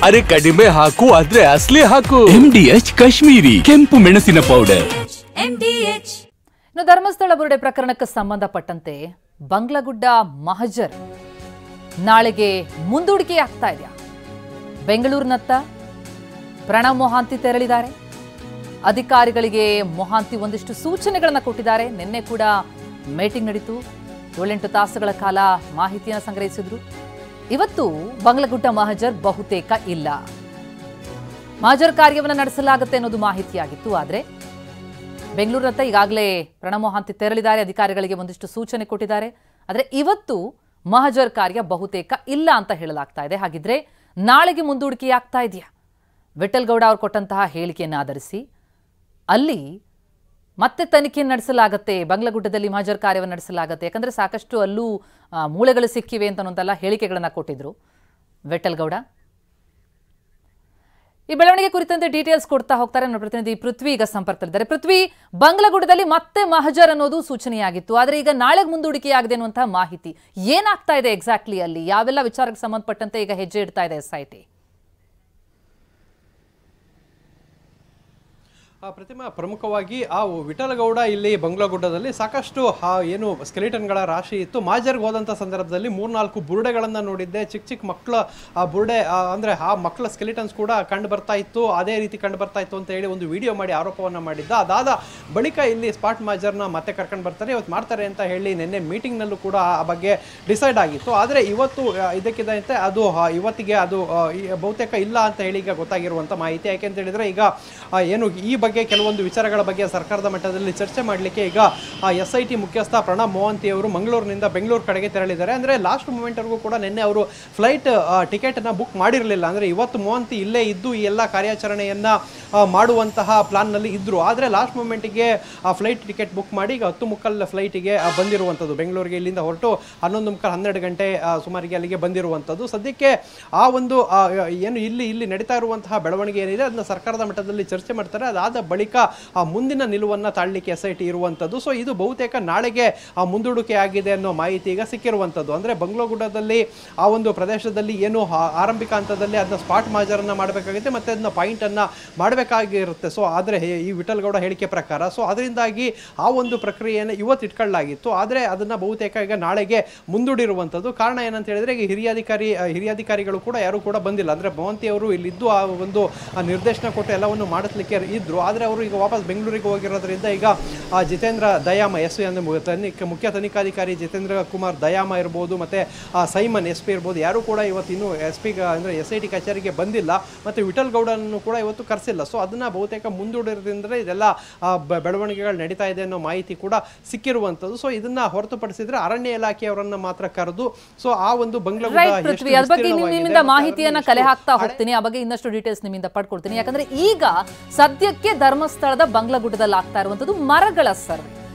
ಅರೆ ಕಡಿಮೆ ಹಾಕು ಆದ್ರೆ ಅಸಲಿ ಹಾಕು. MDH ಕಾಶ್ಮೀರಿ ಕೆಂಪು ಮೆಣಸಿನ ಪೌಡರ್. ಇನ್ನು ಧರ್ಮಸ್ಥಳ ಬುರುಡೆ ಪ್ರಕರಣಕ್ಕೆ ಸಂಬಂಧಪಟ್ಟಂತೆ ಬಂಗ್ಲಗುಡ್ಡ ಮಹಜರ್ ನಾಳೆಗೆ ಮುಂದೂಡಿಕೆ ಆಗ್ತಾ ಇದೆಯಾ? ಬೆಂಗಳೂರಿನತ್ತ ಪ್ರಣವ್ ಮೊಹಾಂತಿ ತೆರಳಿದ್ದಾರೆ. ಅಧಿಕಾರಿಗಳಿಗೆ ಮೊಹಾಂತಿ ಒಂದಿಷ್ಟು ಸೂಚನೆಗಳನ್ನು ಕೊಟ್ಟಿದ್ದಾರೆ. ನಿನ್ನೆ ಕೂಡ ಮೀಟಿಂಗ್ ನಡೀತು. 7-8 ತಾಸುಗಳ ಕಾಲ ಮಾಹಿತಿಯನ್ನು ಸಂಗ್ರಹಿಸಿದ್ರು. ಇವತ್ತು ಬಂಗ್ಲಗುಡ್ಡ ಮಹಜರ್ ಬಹುತೇಕ ಇಲ್ಲ. ಮಹಜರ್ ಕಾರ್ಯವನ್ನು ನಡೆಸಲಾಗುತ್ತೆ ಅನ್ನೋದು ಮಾಹಿತಿಯಾಗಿತ್ತು. ಆದರೆ ಬೆಂಗಳೂರಿನತ್ತ ಈಗಾಗಲೇ ಪ್ರಣವ್ ಮೊಹಾಂತಿ ತೆರಳಿದ್ದಾರೆ. ಅಧಿಕಾರಿಗಳಿಗೆ ಒಂದಿಷ್ಟು ಸೂಚನೆ ಕೊಟ್ಟಿದ್ದಾರೆ. ಆದರೆ ಇವತ್ತು ಮಹಜರ್ ಕಾರ್ಯ ಬಹುತೇಕ ಇಲ್ಲ ಅಂತ ಹೇಳಲಾಗ್ತಾ ಇದೆ. ಹಾಗಿದ್ರೆ ನಾಳೆಗೆ ಮುಂದೂಡಿಕೆ ಆಗ್ತಾ ಇದೆಯಾ? ವಿಠಲ್ ಗೌಡ ಅವರು ಕೊಟ್ಟಂತಹ ಹೇಳಿಕೆಯನ್ನು ಆಧರಿಸಿ ಅಲ್ಲಿ ಮತ್ತೆ ತನಿಖೆ ನಡೆಸಲಾಗುತ್ತೆ, ಬಂಗ್ಲಗುಡ್ಡದಲ್ಲಿ ಮಹಜರ್ ಕಾರ್ಯವನ್ನು ನಡೆಸಲಾಗುತ್ತೆ. ಯಾಕಂದರೆ ಸಾಕಷ್ಟು ಅಲ್ಲೂ ಮೂಳೆಗಳು ಸಿಕ್ಕಿವೆ ಅಂತನ್ನುವಂತೆಲ್ಲ ಹೇಳಿಕೆಗಳನ್ನು ಕೊಟ್ಟಿದ್ರು ವಿಠಲ್ ಗೌಡ. ಈ ಬೆಳವಣಿಗೆ ಕುರಿತಂತೆ ಡೀಟೇಲ್ಸ್ ಕೊಡ್ತಾ ಹೋಗ್ತಾರೆ ನಮ್ಮ ಪ್ರತಿನಿಧಿ ಪೃಥ್ವಿ ಈಗ ಸಂಪರ್ಕದಲ್ಲಿದ್ದಾರೆ. ಪೃಥ್ವಿ, ಬಂಗ್ಲಗುಡ್ಡದಲ್ಲಿ ಮತ್ತೆ ಮಹಜರ್ ಅನ್ನೋದು ಸೂಚನೆಯಾಗಿತ್ತು, ಆದರೆ ಈಗ ನಾಳೆಗೆ ಮುಂದೂಡಿಕೆಯಾಗಿದೆ ಅನ್ನುವಂತಹ ಮಾಹಿತಿ ಏನಾಗ್ತಾ ಇದೆ ಎಕ್ಸಾಕ್ಟ್ಲಿ? ಅಲ್ಲಿ ಯಾವೆಲ್ಲ ವಿಚಾರಕ್ಕೆ ಸಂಬಂಧಪಟ್ಟಂತೆ ಈಗ ಹೆಜ್ಜೆ ಇಡ್ತಾ ಇದೆ SIT? ಪ್ರತಿಮಾ, ಪ್ರಮುಖವಾಗಿ ಆ ವಿಠಲಗೌಡ ಇಲ್ಲಿ ಬಂಗ್ಲಗುಡ್ಡದಲ್ಲಿ ಸಾಕಷ್ಟು ಏನು ಸ್ಕೆಲಿಟನ್ಗಳ ರಾಶಿ ಇತ್ತು. ಮಾಜರ್ಗೆ ಹೋದಂಥ ಸಂದರ್ಭದಲ್ಲಿ 3-4 ಬುರುಡೆಗಳನ್ನು ನೋಡಿದ್ದೆ. ಚಿಕ್ಕ ಮಕ್ಕಳ ಆ ಬುರುಡೆ ಅಂದರೆ ಆ ಮಕ್ಕಳ ಸ್ಕೆಲಿಟನ್ಸ್ ಕೂಡ ಕಂಡು ಬರ್ತಾ ಇತ್ತು. ಅದೇ ರೀತಿ ಕಂಡು ಬರ್ತಾ ಇತ್ತು ಅಂತ ಹೇಳಿ ಒಂದು ವಿಡಿಯೋ ಮಾಡಿ ಆರೋಪವನ್ನು ಮಾಡಿದ್ದ. ಅದಾದ ಬಳಿಕ ಇಲ್ಲಿ ಸ್ಪಾಟ್ ಮಾಜರ್ನ ಮತ್ತೆ ಕರ್ಕೊಂಡು ಬರ್ತಾರೆ, ಇವತ್ತು ಮಾಡ್ತಾರೆ ಅಂತ ಹೇಳಿ ನಿನ್ನೆ ಮೀಟಿಂಗ್ನಲ್ಲೂ ಕೂಡ ಆ ಬಗ್ಗೆ ಡಿಸೈಡ್ ಆಗಿತ್ತು. ಆದರೆ ಇವತ್ತು ಇದಕ್ಕಿದ್ದಂತೆ ಅದು ಇವತ್ತಿಗೆ ಅದು ಬಹುತೇಕ ಇಲ್ಲ ಅಂತ ಹೇಳಿ ಈಗ ಗೊತ್ತಾಗಿರುವಂಥ ಮಾಹಿತಿ. ಯಾಕೆಂತ ಹೇಳಿದರೆ ಈಗ ಏನು ಈ ಬಗ್ಗೆ ಕೆಲವೊಂದು ವಿಚಾರಗಳ ಬಗ್ಗೆ ಸರ್ಕಾರದ ಮಟ್ಟದಲ್ಲಿ ಚರ್ಚೆ ಮಾಡಲಿಕ್ಕೆ ಈಗ SIT ಮುಖ್ಯಸ್ಥ ಪ್ರಣವ್ ಮೊಹಾಂತಿ ಅವರು ಮಂಗಳೂರಿನಿಂದ ಬೆಂಗಳೂರು ಕಡೆಗೆ ತೆರಳಿದ್ದಾರೆ. ಅಂದರೆ ಲಾಸ್ಟ್ ಮೂಮೆಂಟ್ವರೆಗೂ ಕೂಡ ನಿನ್ನೆ ಅವರು ಫ್ಲೈಟ್ ಟಿಕೆಟನ್ನು ಬುಕ್ ಮಾಡಿರಲಿಲ್ಲ. ಅಂದರೆ ಇವತ್ತು ಮೊಹಾಂತಿ ಇಲ್ಲೇ ಇದ್ದು ಈ ಎಲ್ಲ ಕಾರ್ಯಾಚರಣೆಯನ್ನು ಮಾಡುವಂತಹ ಪ್ಲಾನ್ನಲ್ಲಿ ಇದ್ದರು. ಆದರೆ ಲಾಸ್ಟ್ ಮೂಮೆಂಟಿಗೆ ಫ್ಲೈಟ್ ಟಿಕೆಟ್ ಬುಕ್ ಮಾಡಿ ಈಗ 10:30 ಫ್ಲೈಟಿಗೆ ಬಂದಿರುವಂಥದ್ದು. ಬೆಂಗಳೂರಿಗೆ ಇಲ್ಲಿಂದ ಹೊರಟು 11:30-12 ಗಂಟೆ ಸುಮಾರಿಗೆ ಅಲ್ಲಿಗೆ ಬಂದಿರುವಂಥದ್ದು. ಸದ್ಯಕ್ಕೆ ಆ ಒಂದು ಏನು ಇಲ್ಲಿ ನಡೀತಾ ಇರುವಂತಹ ಬೆಳವಣಿಗೆ ಏನಿದೆ ಅದನ್ನ ಸರ್ಕಾರದ ಮಟ್ಟದಲ್ಲಿ ಚರ್ಚೆ ಮಾಡ್ತಾರೆ. ಅದಾದ ಬಳಿಕ ಮುಂದಿನ ನಿಲುವನ್ನು ತಾಳಲಿಕ್ಕೆ SIT ಇರುವಂಥದ್ದು. ಸೊ ಇದು ಬಹುತೇಕ ನಾಳೆಗೆ ಮುಂದೂಡಿಕೆ ಆಗಿದೆ ಅನ್ನೋ ಮಾಹಿತಿ ಈಗ ಸಿಕ್ಕಿರುವಂಥದ್ದು. ಅಂದರೆ ಬಂಗ್ಲಗುಡ್ಡದಲ್ಲಿ ಆ ಒಂದು ಪ್ರದೇಶದಲ್ಲಿ ಏನು ಆರಂಭಿಕ ಹಂತದಲ್ಲಿ ಅದನ್ನ ಸ್ಪಾಟ್ ಮಾಜರನ್ನು ಮಾಡಬೇಕಾಗುತ್ತೆ ಮತ್ತು ಅದನ್ನ ಪಾಯಿಂಟನ್ನು ಮಾಡಬೇಕಾಗಿರುತ್ತೆ. ಸೊ ಆದರೆ ಈ ವಿಠಲ್ ಗೌಡ ಹೇಳಿಕೆ ಪ್ರಕಾರ ಸೊ ಅದರಿಂದಾಗಿ ಆ ಒಂದು ಪ್ರಕ್ರಿಯೆಯನ್ನು ಇವತ್ತು ಇಟ್ಕೊಳ್ಳಲಾಗಿತ್ತು. ಆದರೆ ಅದನ್ನು ಬಹುತೇಕ ಈಗ ನಾಳೆಗೆ ಮುಂದೂಡಿರುವಂಥದ್ದು. ಕಾರಣ ಏನಂತ ಹೇಳಿದರೆ ಈಗ ಹಿರಿಯಾಧಿಕಾರಿಗಳು ಕೂಡ ಯಾರು ಕೂಡ ಬಂದಿಲ್ಲ. ಅಂದರೆ ಮೊಹಾಂತಿ ಅವರು ಇಲ್ಲಿದ್ದು ಆ ಒಂದು ನಿರ್ದೇಶನ ಕೊಟ್ಟು ಎಲ್ಲವನ್ನು ಮಾಡಿಸ್ಲಿಕ್ಕೆ ಇದ್ರು. ಆದರೆ ಅವರು ಈಗ ವಾಪಸ್ ಬೆಂಗಳೂರಿಗೆ ಹೋಗಿರೋದ್ರಿಂದ ಈಗ ಜಿತೇಂದ್ರ ದಯಾಮ SV ಅಂದರೆ ಮುಖ್ಯ ತನಿಖಾಧಿಕಾರಿ ಜಿತೇಂದ್ರ ಕುಮಾರ್ ದಯಾಮ ಇರ್ಬೋದು, ಮತ್ತು ಸೈಮನ್ SP ಇರ್ಬೋದು, ಯಾರು ಕೂಡ ಇವತ್ತು ಇನ್ನೂ SP ಅಂದರೆ SIT ಕಚೇರಿಗೆ ಬಂದಿಲ್ಲ. ಮತ್ತು ವಿಠಲ್ ಗೌಡನನ್ನು ಕೂಡ ಇವತ್ತು ಕರೆಸಿಲ್ಲ. ಸೊ ಅದನ್ನು ಬಹುತೇಕ ಮುಂದೂಡಿರೋದ್ರಿಂದ ಇದೆಲ್ಲ ಬೆಳವಣಿಗೆಗಳು ನಡೀತಾ ಇದೆ ಅನ್ನೋ ಮಾಹಿತಿ ಕೂಡ ಸಿಕ್ಕಿರುವಂಥದ್ದು. ಸೊ ಇದನ್ನ ಹೊರತುಪಡಿಸಿದ್ರೆ ಅರಣ್ಯ ಇಲಾಖೆಯವರನ್ನ ಮಾತ್ರ ಕರೆದು ಸೊ ಆ ಒಂದು ನಿಮ್ಮಿಂದ ಮಾಹಿತಿಯನ್ನ ಕಲೆ ಹಾಕ್ತಾ ಹೋಗ್ತೀನಿ. ಆ ಬಗ್ಗೆ ಇನ್ನಷ್ಟು ಡೀಟೇಲ್ಸ್ ನಿಮ್ಮಿಂದ ಪಡ್ಕೊಳ್ತೀನಿ. ಯಾಕಂದ್ರೆ ಈಗ ಸದ್ಯಕ್ಕೆ ಧರ್ಮಸ್ಥಳದ ಬಂಗ್ಲಗುಡ್ಡದಲ್ಲಿ ಆಗ್ತಾ ಇರುವಂತದ್ದು ಮರಗಳ ಸರ್ವೆ.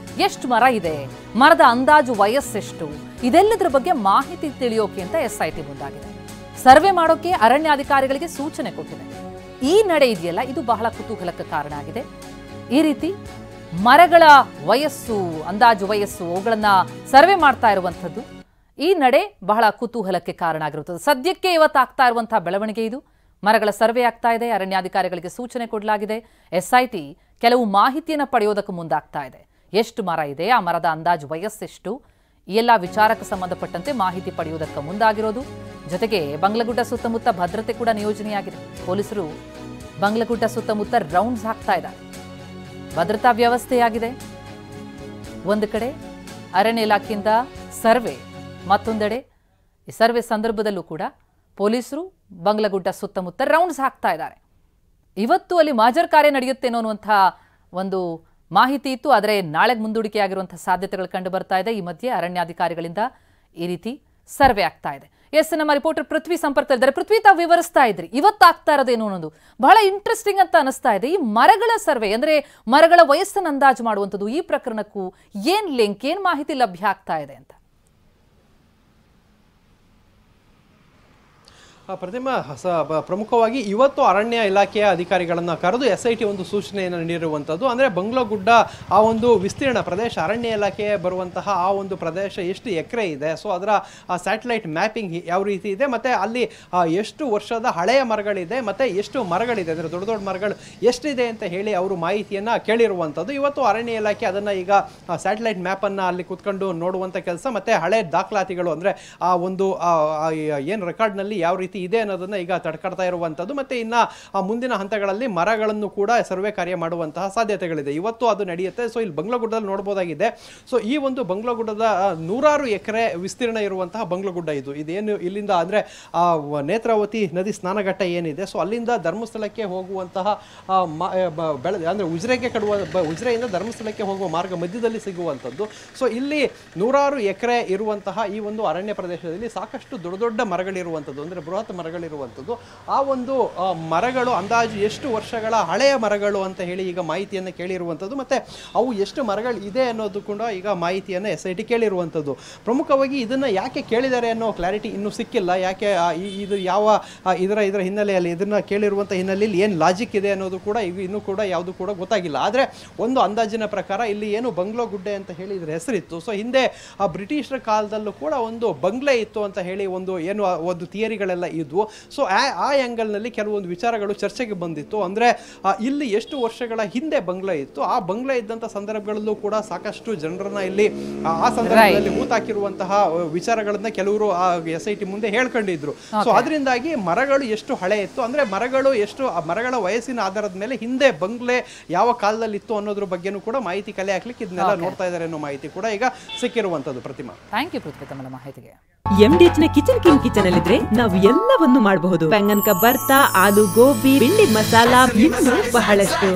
ಎಷ್ಟು ಮರ ಇದೆ, ಮರದ ಅಂದಾಜು ವಯಸ್ಸೆಷ್ಟು, ಇದೆಲ್ಲದರ ಬಗ್ಗೆ ಮಾಹಿತಿ ತಿಳಿಯೋಕೆ ಅಂತ SIT ಮುಂದಾಗಿದೆ. ಸರ್ವೆ ಮಾಡೋಕೆ ಅರಣ್ಯಾಧಿಕಾರಿಗಳಿಗೆ ಸೂಚನೆ ಕೊಟ್ಟಿದೆ. ಈ ನಡೆ ಇದೆಯಲ್ಲ, ಇದು ಬಹಳ ಕುತೂಹಲಕ್ಕೆ ಕಾರಣ ಆಗಿದೆ. ಈ ರೀತಿ ಮರಗಳ ವಯಸ್ಸು, ಅಂದಾಜು ವಯಸ್ಸು, ಅವುಗಳನ್ನ ಸರ್ವೆ ಮಾಡ್ತಾ ಇರುವಂಥದ್ದು ಈ ನಡೆ ಬಹಳ ಕುತೂಹಲಕ್ಕೆ ಕಾರಣ ಆಗಿರುತ್ತದೆ. ಸದ್ಯಕ್ಕೆ ಇವತ್ತು ಆಗ್ತಾ ಇರುವಂತಹ ಬೆಳವಣಿಗೆ ಇದು. ಮರಗಳ ಸರ್ವೆ ಆಗ್ತಾ ಇದೆ, ಅರಣ್ಯಾಧಿಕಾರಿಗಳಿಗೆ ಸೂಚನೆ ಕೊಡಲಾಗಿದೆ. SIT ಕೆಲವು ಮಾಹಿತಿಯನ್ನು ಪಡೆಯೋದಕ್ಕೆ ಮುಂದಾಗ್ತಾ ಇದೆ. ಎಷ್ಟು ಮರ ಇದೆ, ಆ ಮರದ ಅಂದಾಜು ವಯಸ್ಸೆಷ್ಟು, ಈ ಎಲ್ಲ ವಿಚಾರಕ್ಕೆ ಸಂಬಂಧಪಟ್ಟಂತೆ ಮಾಹಿತಿ ಪಡೆಯುವುದಕ್ಕೆ ಮುಂದಾಗಿರೋದು. ಜೊತೆಗೆ ಬಂಗ್ಲಗುಡ್ಡ ಸುತ್ತಮುತ್ತ ಭದ್ರತೆ ಕೂಡ ನಿಯೋಜನೆಯಾಗಿದೆ. ಪೊಲೀಸರು ಬಂಗ್ಲಗುಡ್ಡ ಸುತ್ತಮುತ್ತ ರೌಂಡ್ಸ್ ಹಾಕ್ತಾ ಇದ್ದಾರೆ. ಭದ್ರತಾ ವ್ಯವಸ್ಥೆಯಾಗಿದೆ. ಒಂದು ಕಡೆ ಅರಣ್ಯ ಇಲಾಖೆಯಿಂದ ಸರ್ವೆ, ಮತ್ತೊಂದೆಡೆ ಈ ಸರ್ವೆ ಸಂದರ್ಭದಲ್ಲೂ ಕೂಡ ಪೊಲೀಸರು ಬಂಗ್ಲಗುಡ್ಡ ಸುತ್ತಮುತ್ತ ರೌಂಡ್ಸ್ ಹಾಕ್ತಾ ಇದ್ದಾರೆ. ಇವತ್ತು ಅಲ್ಲಿ ಮಹಜರ್ ಕಾರ್ಯ ನಡೆಯುತ್ತೇನೋ ಅನ್ನುವಂತಹ ಒಂದು ಮಾಹಿತಿ ಇತ್ತು. ಆದರೆ ನಾಳೆಗೆ ಮುಂದೂಡಿಕೆ ಆಗಿರುವಂತಹ ಸಾಧ್ಯತೆಗಳು ಕಂಡು ಬರ್ತಾ ಇದೆ. ಈ ಮಧ್ಯೆ ಅರಣ್ಯಾಧಿಕಾರಿಗಳಿಂದ ಈ ರೀತಿ ಸರ್ವೆ ಆಗ್ತಾ ಇದೆ. ನಮ್ಮ ರಿಪೋರ್ಟರ್ ಪೃಥ್ವಿ ಸಂಪರ್ಕದಲ್ಲಿದ್ದಾರೆ. ಪೃಥ್ವಿ, ತಾವು ವಿವರಿಸ್ತಾ ಇದ್ರಿ ಇವತ್ತು ಆಗ್ತಾ ಇರೋದೇನು ಅನ್ನೋದು ಬಹಳ ಇಂಟ್ರೆಸ್ಟಿಂಗ್ ಅಂತ ಅನಿಸ್ತಾ ಇದೆ. ಈ ಮರಗಳ ಸರ್ವೆ ಅಂದ್ರೆ ಮರಗಳ ವಯಸ್ಸನ್ನು ಅಂದಾಜು ಮಾಡುವಂಥದ್ದು, ಈ ಪ್ರಕರಣಕ್ಕೂ ಏನ್ ಲಿಂಕ್, ಏನ್ ಮಾಹಿತಿ ಲಭ್ಯ ಆಗ್ತಾ ಇದೆ ಅಂತ? ಪ್ರತಿಮಾ ಪ್ರಮುಖವಾಗಿ ಇವತ್ತು ಅರಣ್ಯ ಇಲಾಖೆಯ ಅಧಿಕಾರಿಗಳನ್ನ ಕರೆದು SIT ಒಂದು ಸೂಚನೆಯನ್ನು ನೀಡಿರುವಂಥದ್ದು. ಅಂದರೆ ಬಂಗ್ಲಗುಡ್ಡ ಆ ಒಂದು ವಿಸ್ತೀರ್ಣ ಪ್ರದೇಶ, ಅರಣ್ಯ ಇಲಾಖೆ ಬರುವಂತಹ ಆ ಒಂದು ಪ್ರದೇಶ ಎಷ್ಟು ಎಕರೆ ಇದೆ, ಸೊ ಅದರ ಸ್ಯಾಟಲೈಟ್ ಮ್ಯಾಪಿಂಗ್ ಯಾವ ರೀತಿ ಇದೆ, ಮತ್ತೆ ಅಲ್ಲಿ ಎಷ್ಟು ವರ್ಷದ ಹಳೆಯ ಮರಗಳಿದೆ, ಮತ್ತೆ ಎಷ್ಟು ಮರಗಳಿದೆ, ಅಂದರೆ ದೊಡ್ಡ ದೊಡ್ಡ ಮರಗಳು ಎಷ್ಟಿದೆ ಅಂತ ಹೇಳಿ ಅವರು ಮಾಹಿತಿಯನ್ನು ಕೇಳಿರುವಂಥದ್ದು. ಇವತ್ತು ಅರಣ್ಯ ಇಲಾಖೆ ಅದನ್ನು ಈಗ ಸ್ಯಾಟಲೈಟ್ ಮ್ಯಾಪನ್ನು ಅಲ್ಲಿ ಕೂತ್ಕೊಂಡು ನೋಡುವಂಥ ಕೆಲಸ, ಮತ್ತೆ ಹಳೆ ದಾಖಲಾತಿಗಳು ಅಂದರೆ ಆ ಒಂದು ಏನು ರೆಕಾರ್ಡ್ನಲ್ಲಿ ಯಾವ ರೀತಿ ಇದೆ ಅನ್ನೋದನ್ನ ಈಗ ತಡ್ಕಾಡ್ತಾ ಇರುವಂಥದ್ದು. ಮತ್ತೆ ಇನ್ನ ಮುಂದಿನ ಹಂತಗಳಲ್ಲಿ ಮರಗಳನ್ನು ಕೂಡ ಸರ್ವೆ ಕಾರ್ಯ ಮಾಡುವಂತಹ ಸಾಧ್ಯತೆಗಳಿದೆ. ಇವತ್ತು ಅದು ನಡೆಯುತ್ತೆ. ಸೊ ಇಲ್ಲಿ ಬಂಗ್ಲಗುಡ್ಡದಲ್ಲಿ ನೋಡಬಹುದಾಗಿದೆ. ಸೊ ಈ ಒಂದು ಬಂಗ್ಲಗುಡ್ಡದ 100 ಎಕರೆ ವಿಸ್ತೀರ್ಣ ಇರುವಂತಹ ಬಂಗ್ಲಗುಡ್ಡ ಇದೇನು ಇಲ್ಲಿಂದ ಅಂದ್ರೆ ನೇತ್ರಾವತಿ ನದಿ ಸ್ನಾನಘಟ್ಟ ಏನಿದೆ, ಸೊ ಅಲ್ಲಿಂದ ಧರ್ಮಸ್ಥಳಕ್ಕೆ ಹೋಗುವಂತಹ ಅಂದ್ರೆ ಉಜಿರೆಯಿಂದ ಧರ್ಮಸ್ಥಳಕ್ಕೆ ಹೋಗುವ ಮಾರ್ಗ ಮಧ್ಯದಲ್ಲಿ ಸಿಗುವಂಥದ್ದು. ಸೊ ಇಲ್ಲಿ 100 ಎಕರೆ ಇರುವಂತಹ ಈ ಒಂದು ಅರಣ್ಯ ಪ್ರದೇಶದಲ್ಲಿ ಸಾಕಷ್ಟು ದೊಡ್ಡ ದೊಡ್ಡ ಮರಗಳಿರುವಂಥದ್ದು, ಅಂದ್ರೆ ಬೃಹತ್ ಮರಗಳಿರುವಂಥದ್ದು. ಆ ಒಂದು ಮರಗಳು ಅಂದಾಜು ಎಷ್ಟು ವರ್ಷಗಳ ಹಳೆಯ ಮರಗಳು ಅಂತ ಹೇಳಿ ಈಗ ಮಾಹಿತಿಯನ್ನು ಕೇಳಿರುವಂಥದ್ದು. ಮತ್ತೆ ಅವು ಎಷ್ಟು ಮರಗಳು ಇದೆ ಅನ್ನೋದು ಕೂಡ ಈಗ ಮಾಹಿತಿಯನ್ನು SIT ಕೇಳಿರುವಂಥದ್ದು. ಪ್ರಮುಖವಾಗಿ ಇದನ್ನ ಯಾಕೆ ಕೇಳಿದ್ದಾರೆ ಅನ್ನೋ ಕ್ಲಾರಿಟಿ ಇನ್ನೂ ಸಿಕ್ಕಿಲ್ಲ. ಯಾಕೆ ಇದು ಯಾವ ಇದರ ಹಿನ್ನೆಲೆಯಲ್ಲಿ ಇದನ್ನ ಕೇಳಿರುವಂಥ ಹಿನ್ನೆಲೆಯಲ್ಲಿ ಏನು ಲಾಜಿಕ್ ಇದೆ ಅನ್ನೋದು ಕೂಡ ಈಗ ಇನ್ನೂ ಕೂಡ ಯಾವುದು ಕೂಡ ಗೊತ್ತಾಗಿಲ್ಲ. ಆದರೆ ಒಂದು ಅಂದಾಜಿನ ಪ್ರಕಾರ ಇಲ್ಲಿ ಏನು ಬಂಗ್ಲಗುಡ್ಡೆ ಅಂತ ಹೇಳಿ ಇದ್ರ ಹೆಸರಿತ್ತು. ಸೊ ಹಿಂದೆ ಬ್ರಿಟಿಷರ ಕಾಲದಲ್ಲೂ ಕೂಡ ಒಂದು ಬಂಗ್ಲೆ ಇತ್ತು ಅಂತ ಹೇಳಿ ಒಂದು ಥಿಯರಿಗಳೆಲ್ಲ ಇದ್ವು. ಸೊ ಆ ಆ್ಯಂಗಲ್ನಲ್ಲಿ ಕೆಲವೊಂದು ವಿಚಾರಗಳು ಚರ್ಚೆಗೆ ಬಂದಿತ್ತು. ಅಂದರೆ ಇಲ್ಲಿ ಎಷ್ಟು ವರ್ಷಗಳ ಹಿಂದೆ ಬಂಗ್ಲೆ ಇತ್ತು, ಆ ಬಂಗ್ಲೆ ಇದ್ದಂಥ ಸಂದರ್ಭಗಳಲ್ಲೂ ಕೂಡ ಸಾಕಷ್ಟು ಜನರನ್ನ ಇಲ್ಲಿ ಆ ಸಂದರ್ಭದಲ್ಲಿ ಹೂತಾಕಿರುವಂತಹ ವಿಚಾರಗಳನ್ನ ಕೆಲವರು SIT ಮುಂದೆ ಹೇಳ್ಕೊಂಡಿದ್ರು. ಸೊ ಅದರಿಂದಾಗಿ ಮರಗಳು ಎಷ್ಟು ಹಳೆ ಇತ್ತು, ಅಂದ್ರೆ ಮರಗಳ ವಯಸ್ಸಿನ ಆಧಾರದ ಮೇಲೆ ಹಿಂದೆ ಬಂಗ್ಲೆ ಯಾವ ಕಾಲದಲ್ಲಿ ಇತ್ತು ಅನ್ನೋದ್ರ ಬಗ್ಗೆನೂ ಕೂಡ ಮಾಹಿತಿ ಕಲೆ ಹಾಕ್ಲಿಕ್ಕೆ ಇದನ್ನೆಲ್ಲ ನೋಡ್ತಾ ಇದ್ದಾರೆ ಅನ್ನೋ ಮಾಹಿತಿ ಕೂಡ ಈಗ ಸಿಕ್ಕಿರುವಂತದ್ದು. ಪ್ರತಿಮಾ, ಥ್ಯಾಂಕ್ ಯು ಪೃಥ್ವಿ ತಮ್ಮ ಮಾಹಿತಿಗೆ. MDH ನ ಕಿಚನ್ ಅಲ್ಲಿದ್ರೆ ನಾವು ಎಲ್ಲವನ್ನು ಮಾಡಬಹುದು. ಬೆಂಗನ್ ಕ ಬರ್ತಾ, ಆಲೂ ಗೋಬಿ, ಬಿಂಡಿ ಮಸಾಲಾ, ಇನ್ನೂ ಬಹಳಷ್ಟು.